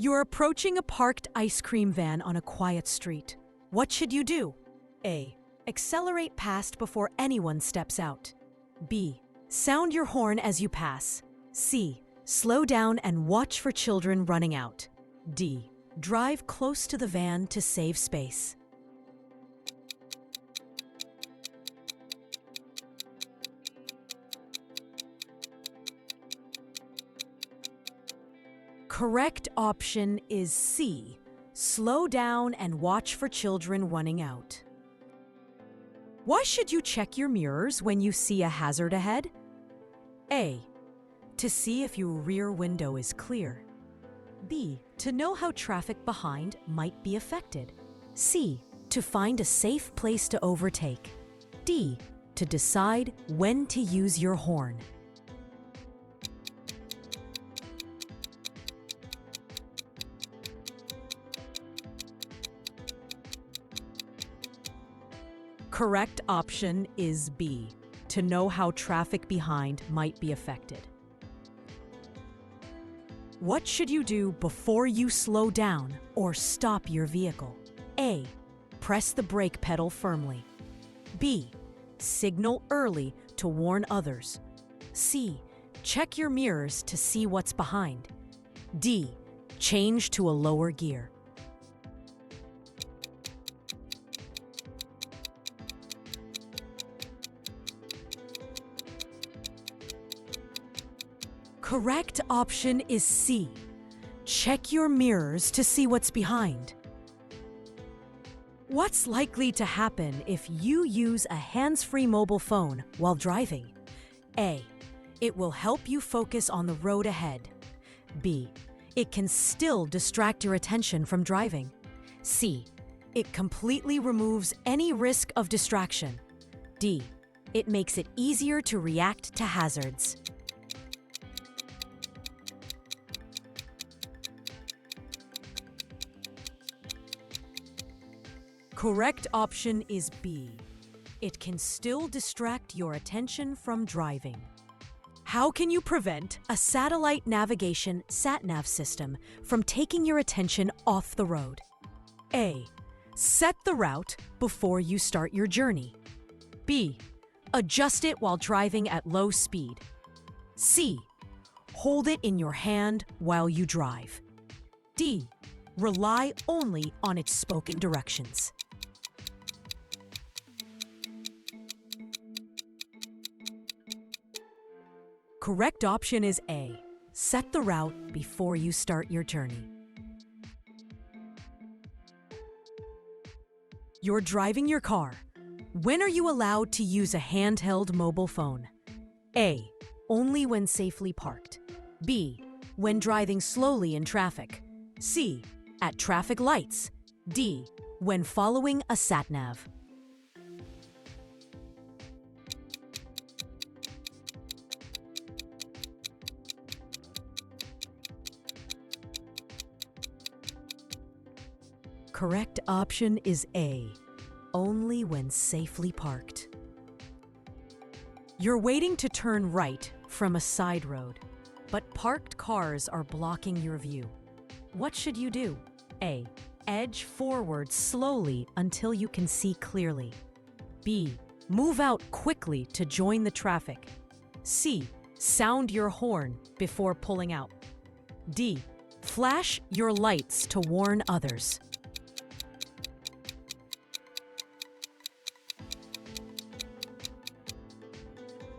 You're approaching a parked ice cream van on a quiet street. What should you do? A. Accelerate past before anyone steps out. B. Sound your horn as you pass. C. Slow down and watch for children running out. D. Drive close to the van to save space. Correct option is C. Slow down and watch for children running out. Why should you check your mirrors when you see a hazard ahead? A. To see if your rear window is clear. B. To know how traffic behind might be affected. C. To find a safe place to overtake. D. To decide when to use your horn. Correct option is B. To know how traffic behind might be affected. What should you do before you slow down or stop your vehicle? A. Press the brake pedal firmly. B. Signal early to warn others. C. Check your mirrors to see what's behind. D. Change to a lower gear. Correct option is C. Check your mirrors to see what's behind. What's likely to happen if you use a hands-free mobile phone while driving? A. It will help you focus on the road ahead. B. It can still distract your attention from driving. C. It completely removes any risk of distraction. D. It makes it easier to react to hazards. Correct option is B. It can still distract your attention from driving. How can you prevent a satellite navigation sat-nav system from taking your attention off the road? A. Set the route before you start your journey. B. Adjust it while driving at low speed. C. Hold it in your hand while you drive. D. Rely only on its spoken directions. Correct option is A. Set the route before you start your journey. You're driving your car. When are you allowed to use a handheld mobile phone? A. Only when safely parked. B. When driving slowly in traffic. C. At traffic lights. D. When following a sat-nav. Correct option is A. Only when safely parked. You're waiting to turn right from a side road, but parked cars are blocking your view. What should you do? A. Edge forward slowly until you can see clearly. B. Move out quickly to join the traffic. C. Sound your horn before pulling out. D. Flash your lights to warn others.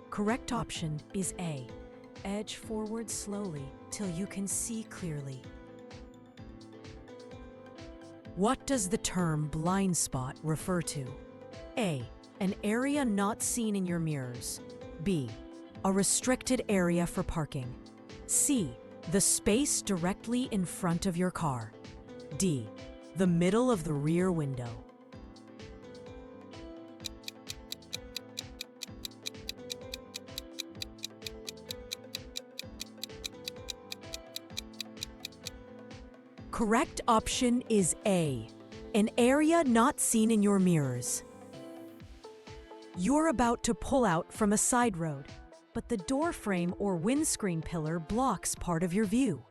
Correct option is A. Edge forward slowly till you can see clearly. What does the term blind spot refer to? A. An area not seen in your mirrors. B. A restricted area for parking. C. The space directly in front of your car. D. The middle of the rear window. Correct option is A. An area not seen in your mirrors. You're about to pull out from a side road, but the door frame or windscreen pillar blocks part of your view.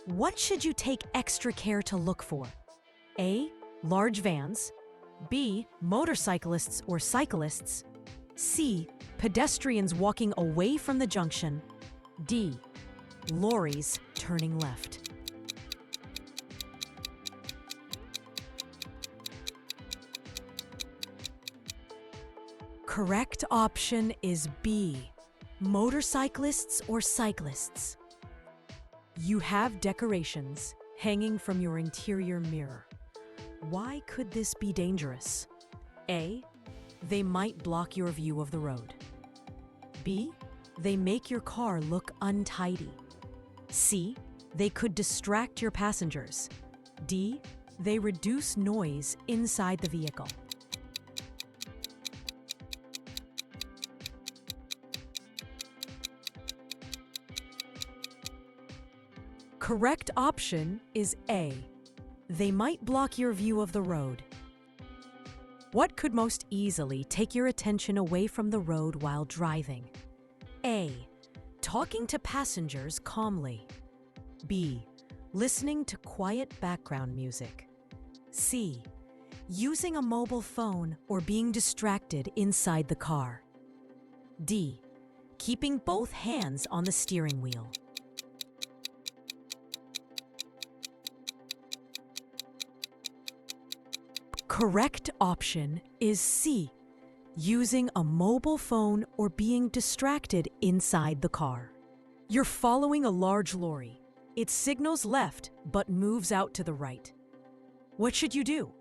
What should you take extra care to look for? A. Large vans. B. Motorcyclists or cyclists. C. Pedestrians walking away from the junction. D. Lorries turning left. Correct option is B. Motorcyclists or cyclists. You have decorations hanging from your interior mirror. Why could this be dangerous? A. They might block your view of the road. B. They make your car look untidy. C. They could distract your passengers. D. They reduce noise inside the vehicle. Correct option is A. They might block your view of the road. What could most easily take your attention away from the road while driving? A. Talking to passengers calmly. B. Listening to quiet background music. C. Using a mobile phone or being distracted inside the car. D. Keeping both hands on the steering wheel. Correct option is C. Using a mobile phone or being distracted inside the car. You're following a large lorry. It signals left but moves out to the right. What should you do?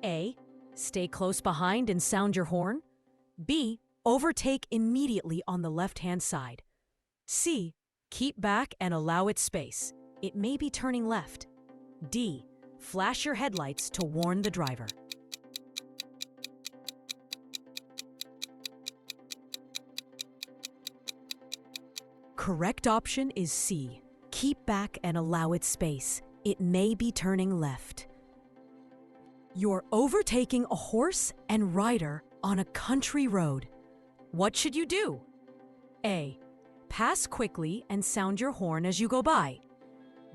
A. Stay close behind and sound your horn. B. Overtake immediately on the left-hand side. C. Keep back and allow it space. It may be turning left. D. Flash your headlights to warn the driver. Correct option is C. Keep back and allow it space. It may be turning left. You're overtaking a horse and rider on a country road. What should you do? A. Pass quickly and sound your horn as you go by.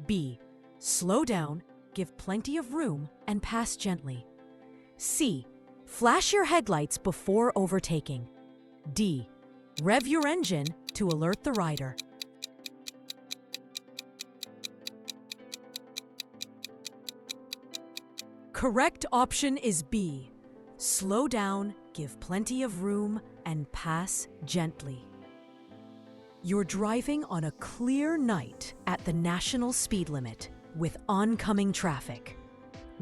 B. Slow down, give plenty of room, and pass gently. C. Flash your headlights before overtaking. D. Rev your engine to alert the rider. Correct option is B. Slow down, give plenty of room, and pass gently. You're driving on a clear night at the national speed limit with oncoming traffic.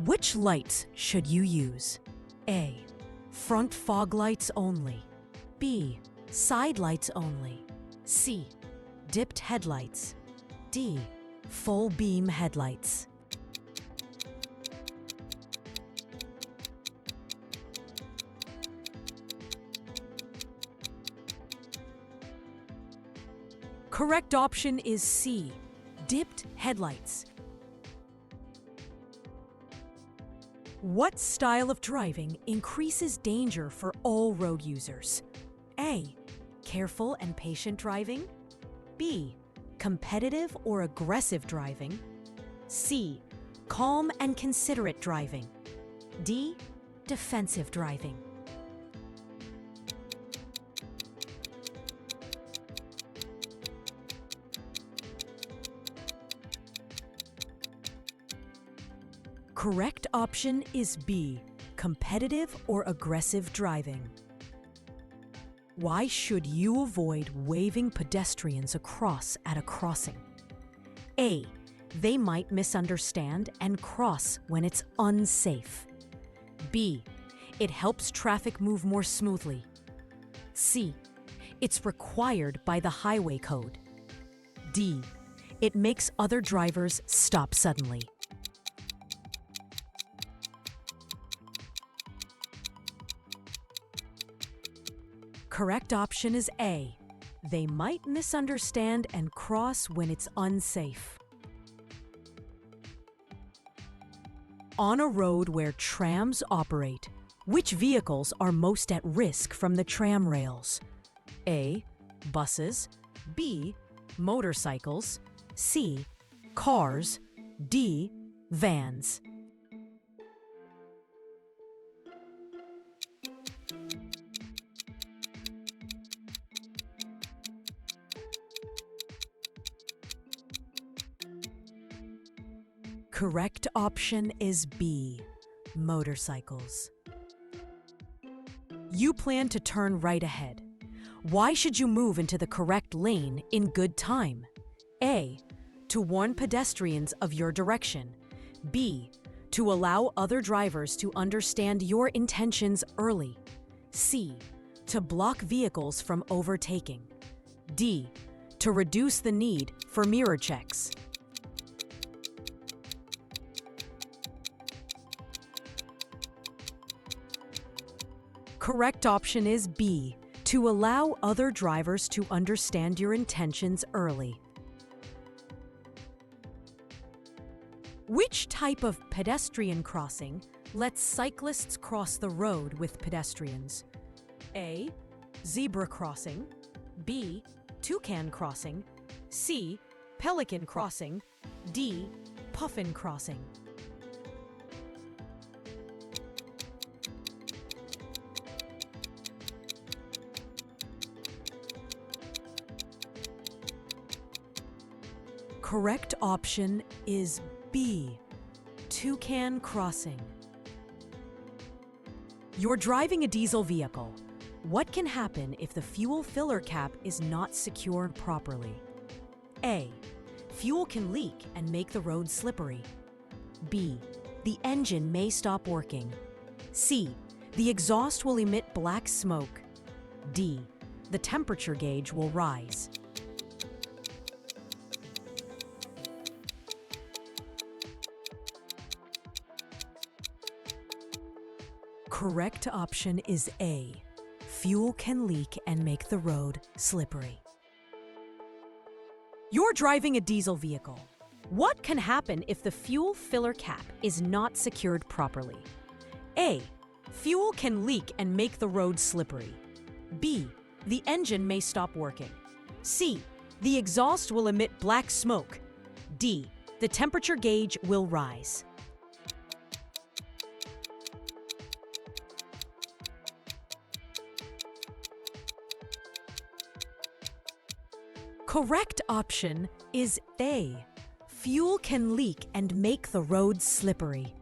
Which lights should you use? A. Front fog lights only. B. Side lights only. C. Dipped headlights. D. Full beam headlights. Correct option is C. Dipped headlights. What style of driving increases danger for all road users? A. Careful and patient driving. B. Competitive or aggressive driving. C. Calm and considerate driving. D. Defensive driving. Correct option is B. Competitive or aggressive driving. Why should you avoid waving pedestrians across at a crossing? A. They might misunderstand and cross when it's unsafe. B. It helps traffic move more smoothly. C. It's required by the highway code. D. It makes other drivers stop suddenly. Correct option is A. They might misunderstand and cross when it's unsafe. On a road where trams operate, which vehicles are most at risk from the tram rails? A. Buses. B. Motorcycles. C. cars, D. vans. Correct option is B. Motorcycles. You plan to turn right ahead. Why should you move into the correct lane in good time? A. To warn pedestrians of your direction. B. To allow other drivers to understand your intentions early. C. To block vehicles from overtaking. D. To reduce the need for mirror checks. Correct option is B. To allow other drivers to understand your intentions early. Which type of pedestrian crossing lets cyclists cross the road with pedestrians? A. Zebra crossing. B. Toucan crossing. C. Pelican crossing. D. Puffin crossing. Correct option is B. Toucan crossing. You're driving a diesel vehicle. What can happen if the fuel filler cap is not secured properly? A. Fuel can leak and make the road slippery. B. The engine may stop working. C. The exhaust will emit black smoke. D. The temperature gauge will rise. Correct option is A. Fuel can leak and make the road slippery. You're driving a diesel vehicle. What can happen if the fuel filler cap is not secured properly? A. Fuel can leak and make the road slippery. B. The engine may stop working. C. The exhaust will emit black smoke. D. The temperature gauge will rise. Correct option is A. Fuel can leak and make the road slippery.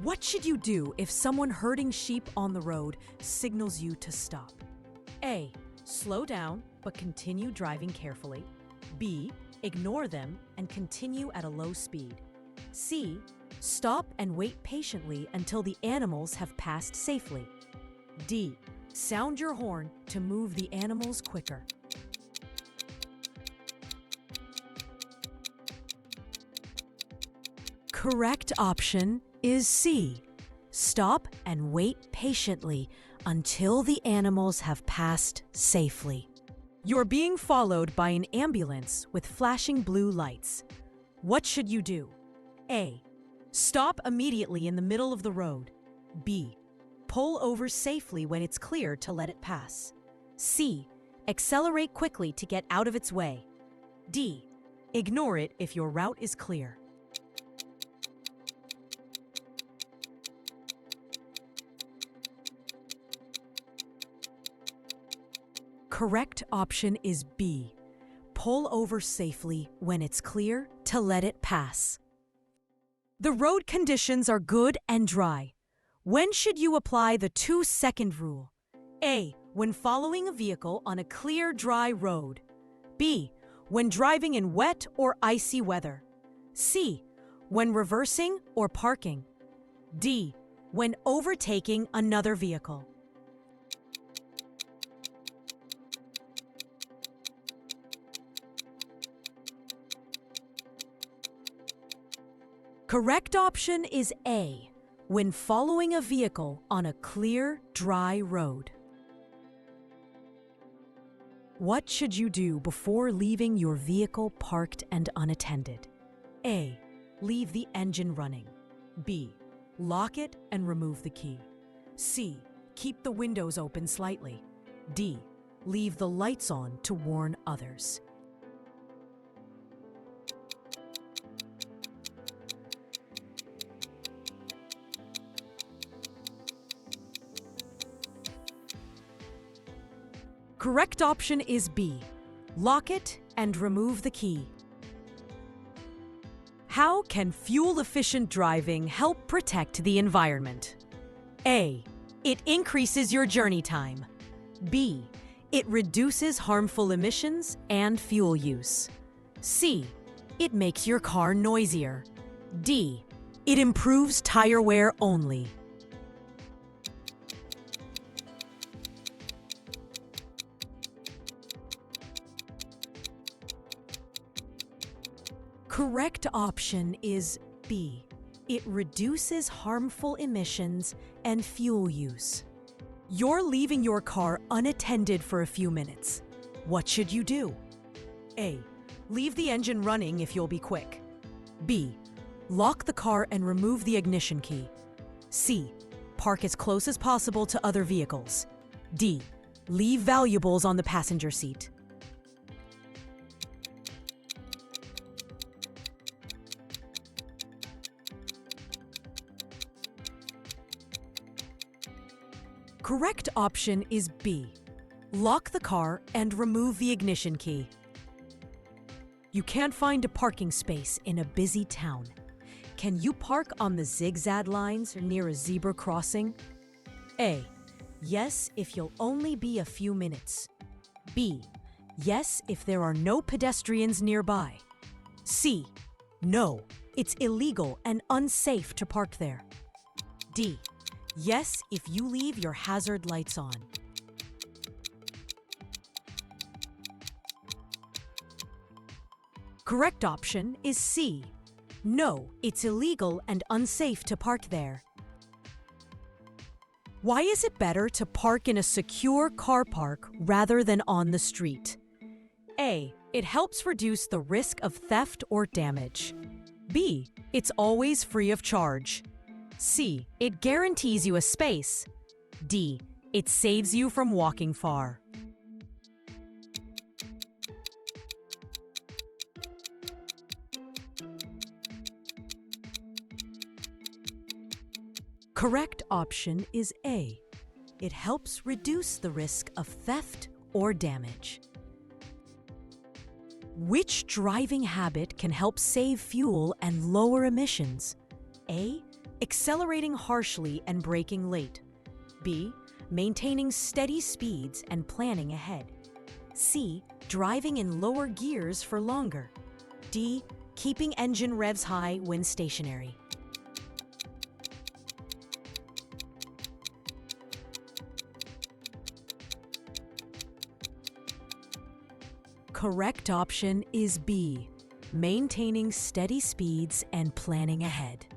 What should you do if someone herding sheep on the road signals you to stop? A. Slow down but continue driving carefully. B. Ignore them and continue at a low speed. C. Stop and wait patiently until the animals have passed safely. D. Sound your horn to move the animals quicker. Correct option is C. Stop and wait patiently until the animals have passed safely. You're being followed by an ambulance with flashing blue lights. What should you do? A. Stop immediately in the middle of the road. B. Pull over safely when it's clear to let it pass. C. Accelerate quickly to get out of its way. D. Ignore it if your route is clear. Correct option is B. Pull over safely when it's clear to let it pass. The road conditions are good and dry. When should you apply the 2-second rule? A. When following a vehicle on a clear, dry road. B. When driving in wet or icy weather. C. When reversing or parking. D. When overtaking another vehicle. Correct option is A. When following a vehicle on a clear, dry road. What should you do before leaving your vehicle parked and unattended? A. Leave the engine running. B. Lock it and remove the key. C. Keep the windows open slightly. D. Leave the lights on to warn others. Correct option is B. Lock it and remove the key. How can fuel-efficient driving help protect the environment? A. It increases your journey time. B. It reduces harmful emissions and fuel use. C. It makes your car noisier. D. It improves tire wear only. Correct option is B. It reduces harmful emissions and fuel use. You're leaving your car unattended for a few minutes. What should you do? A. Leave the engine running if you'll be quick. B. Lock the car and remove the ignition key. C. Park as close as possible to other vehicles. D. Leave valuables on the passenger seat. Correct option is B. Lock the car and remove the ignition key. You can't find a parking space in a busy town. Can you park on the zigzag lines or near a zebra crossing? A. Yes, if you'll only be a few minutes. B. Yes, if there are no pedestrians nearby. C. No, it's illegal and unsafe to park there. D. Yes, if you leave your hazard lights on. Correct option is C. No, it's illegal and unsafe to park there. Why is it better to park in a secure car park rather than on the street? A. It helps reduce the risk of theft or damage. B. It's always free of charge. C. It guarantees you a space. D. It saves you from walking far. Correct option is A. It helps reduce the risk of theft or damage. Which driving habit can help save fuel and lower emissions? A. Accelerating harshly and braking late. B. Maintaining steady speeds and planning ahead. C. Driving in lower gears for longer. D. Keeping engine revs high when stationary. Correct option is B. Maintaining steady speeds and planning ahead.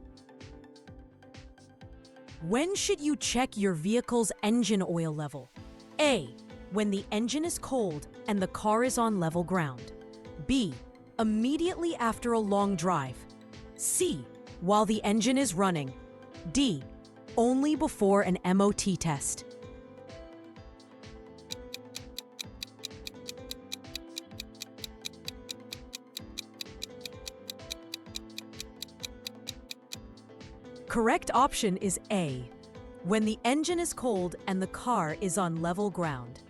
When should you check your vehicle's engine oil level? A. When the engine is cold and the car is on level ground. B. Immediately after a long drive. C. While the engine is running. D. Only before an MOT test. Correct option is A. When the engine is cold and the car is on level ground.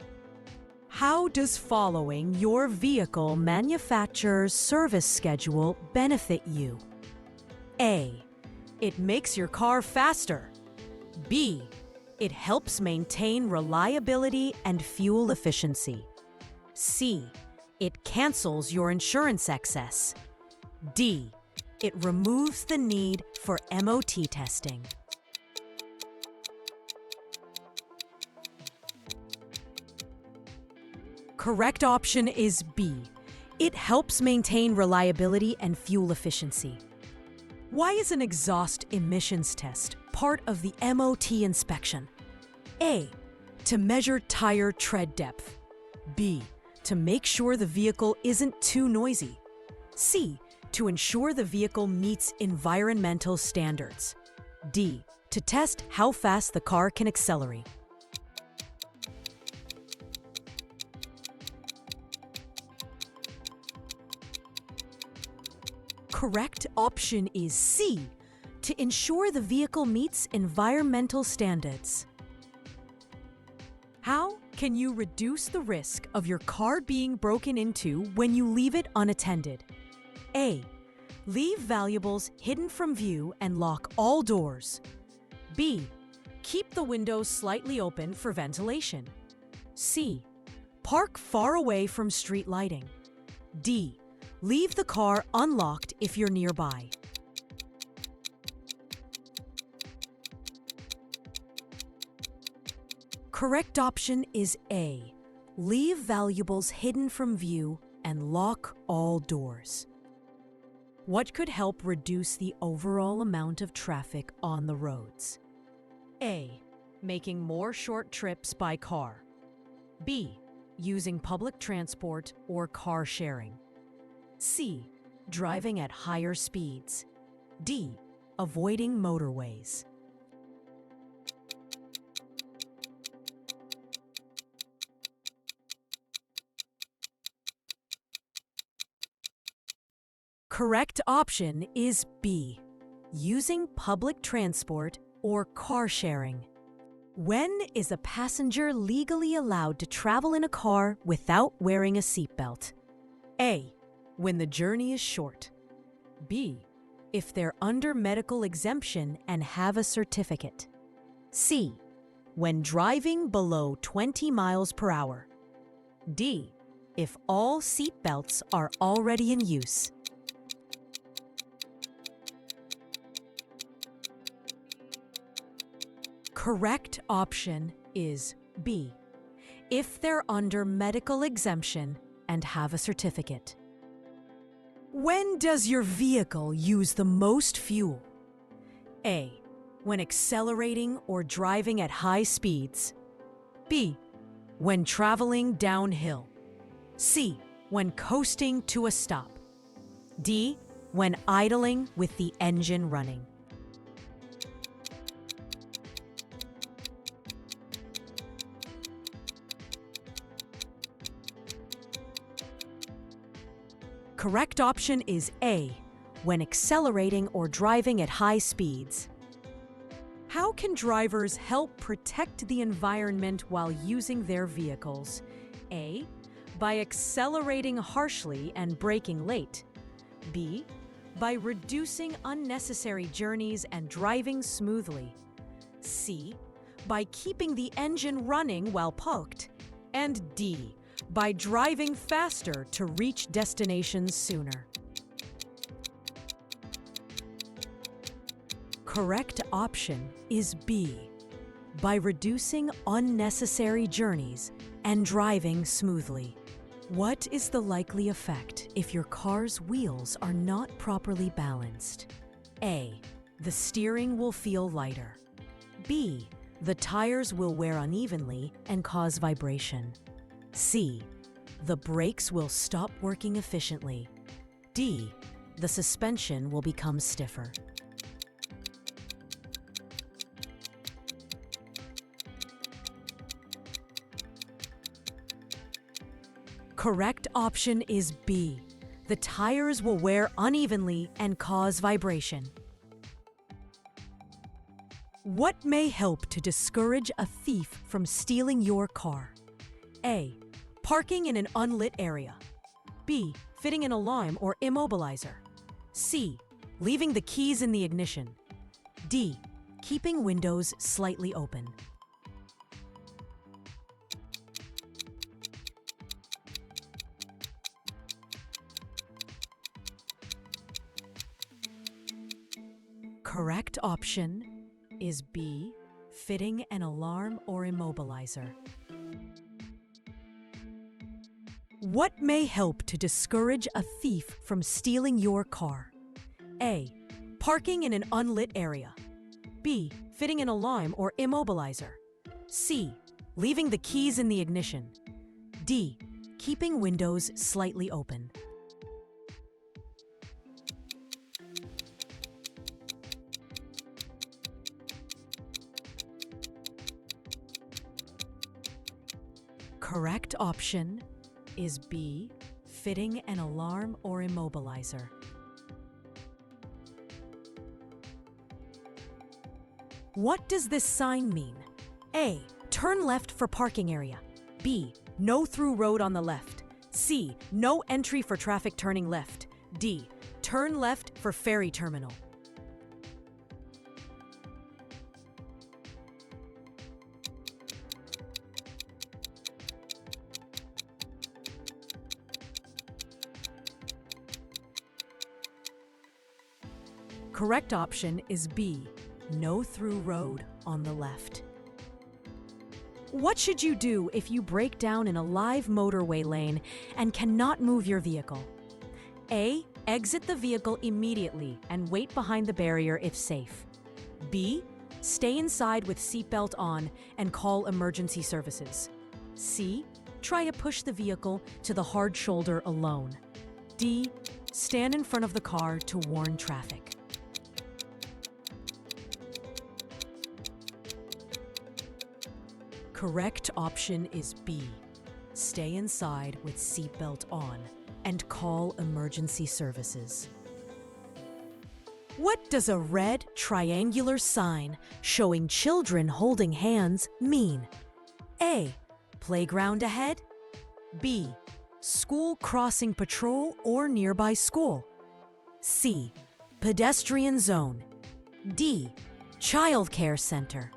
How does following your vehicle manufacturer's service schedule benefit you? A. It makes your car faster. B. It helps maintain reliability and fuel efficiency. C. It cancels your insurance excess. D. It removes the need for MOT testing. Correct option is B. It helps maintain reliability and fuel efficiency. Why is an exhaust emissions test part of the MOT inspection? A. To measure tire tread depth. B. To make sure the vehicle isn't too noisy. C. To ensure the vehicle meets environmental standards. D. To test how fast the car can accelerate. Correct option is C. To ensure the vehicle meets environmental standards. How can can you reduce the risk of your car being broken into when you leave it unattended? A. Leave valuables hidden from view and lock all doors. B. Keep the windows slightly open for ventilation. C. Park far away from street lighting. D. Leave the car unlocked if you're nearby. Correct option is A. Leave valuables hidden from view and lock all doors. What could help reduce the overall amount of traffic on the roads? A. Making more short trips by car. B. Using public transport or car sharing. C. Driving at higher speeds. D. Avoiding motorways. Correct option is B. Using public transport or car sharing. When is a passenger legally allowed to travel in a car without wearing a seatbelt? A. When the journey is short. B. If they're under medical exemption and have a certificate. C. When driving below 20 miles per hour. D. If all seatbelts are already in use. Correct option is B. If they're under medical exemption and have a certificate. When does your vehicle use the most fuel? A. When accelerating or driving at high speeds. B. When traveling downhill. C. When coasting to a stop. D. When idling with the engine running. Correct option is A. When accelerating or driving at high speeds. How can drivers help protect the environment while using their vehicles? A. By accelerating harshly and braking late. B. By reducing unnecessary journeys and driving smoothly. C. By keeping the engine running while parked. And D. By driving faster to reach destinations sooner. Correct option is B. By reducing unnecessary journeys and driving smoothly. What is the likely effect if your car's wheels are not properly balanced? A. The steering will feel lighter. B. The tires will wear unevenly and cause vibration. C. The brakes will stop working efficiently. D. The suspension will become stiffer. Correct option is B. The tires will wear unevenly and cause vibration. What may help to discourage a thief from stealing your car? A. Parking in an unlit area. B. Fitting an alarm or immobilizer. C. Leaving the keys in the ignition. D. Keeping windows slightly open. Correct option is B. Fitting an alarm or immobilizer. What may help to discourage a thief from stealing your car? A. Parking in an unlit area. B. Fitting an alarm or immobilizer. C. Leaving the keys in the ignition. D. Keeping windows slightly open. Correct option is B. Fitting an alarm or immobilizer. What does this sign mean? A. Turn left for parking area. B. No through road on the left. C. No entry for traffic turning left. D. Turn left for ferry terminal. Correct option is B. No through road on the left. What should you do if you break down in a live motorway lane and cannot move your vehicle? A. Exit the vehicle immediately and wait behind the barrier if safe. B. Stay inside with seatbelt on and call emergency services. C. Try to push the vehicle to the hard shoulder alone. D. Stand in front of the car to warn traffic. Correct option is B. Stay inside with seatbelt on and call emergency services. What does a red triangular sign showing children holding hands mean? A. Playground ahead. B. School crossing patrol or nearby school. C. Pedestrian zone. D. Child care center.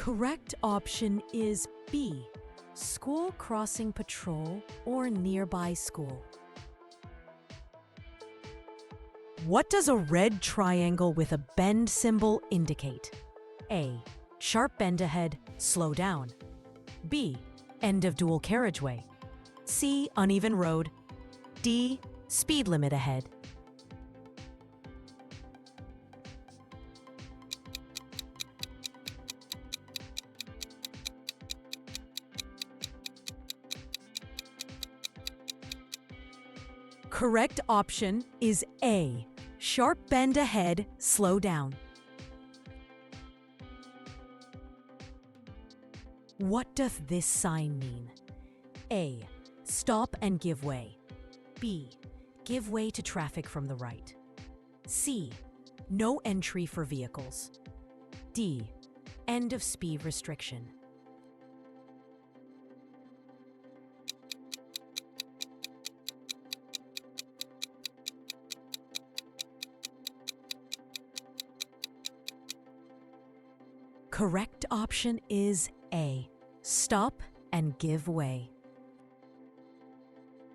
Correct option is B. School crossing patrol or nearby school. What does a red triangle with a bend symbol indicate? A. Sharp bend ahead, slow down. B. End of dual carriageway. C. Uneven road. D. Speed limit ahead. Correct option is A. Sharp bend ahead, slow down. What doth this sign mean? A. Stop and give way. B. Give way to traffic from the right. C. No entry for vehicles. D. End of speed restriction. Correct option is A. Stop and give way.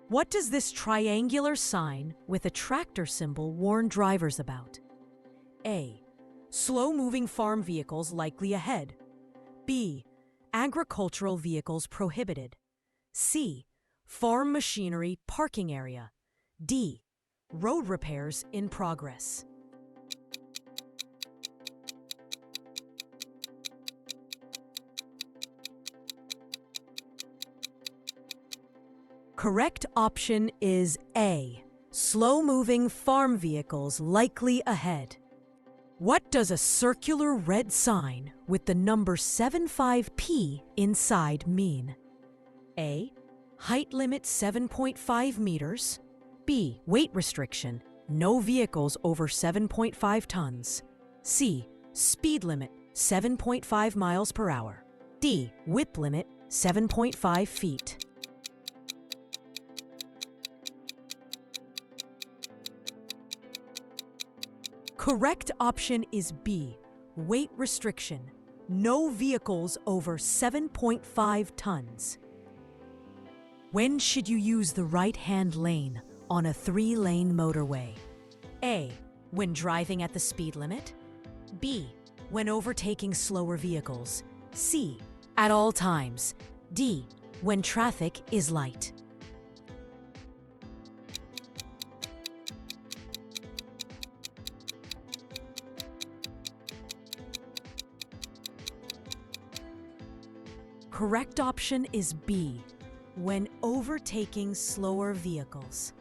What does this triangular sign with a tractor symbol warn drivers about? A. Slow-moving farm vehicles likely ahead. B. Agricultural vehicles prohibited. C. Farm machinery parking area. D. Road repairs in progress. Correct option is A. Slow-moving farm vehicles likely ahead. What does a circular red sign with the number 75P inside mean? A. Height limit 7.5 meters. B. Weight restriction. No vehicles over 7.5 tons. C. Speed limit 7.5 miles per hour. D. Width limit 7.5 feet. Correct option is B. Weight restriction. No vehicles over 7.5 tons. When should you use the right-hand lane on a 3-lane motorway? A. When driving at the speed limit. B. When overtaking slower vehicles. C. At all times. D. When traffic is light. Correct option is B. When overtaking slower vehicles.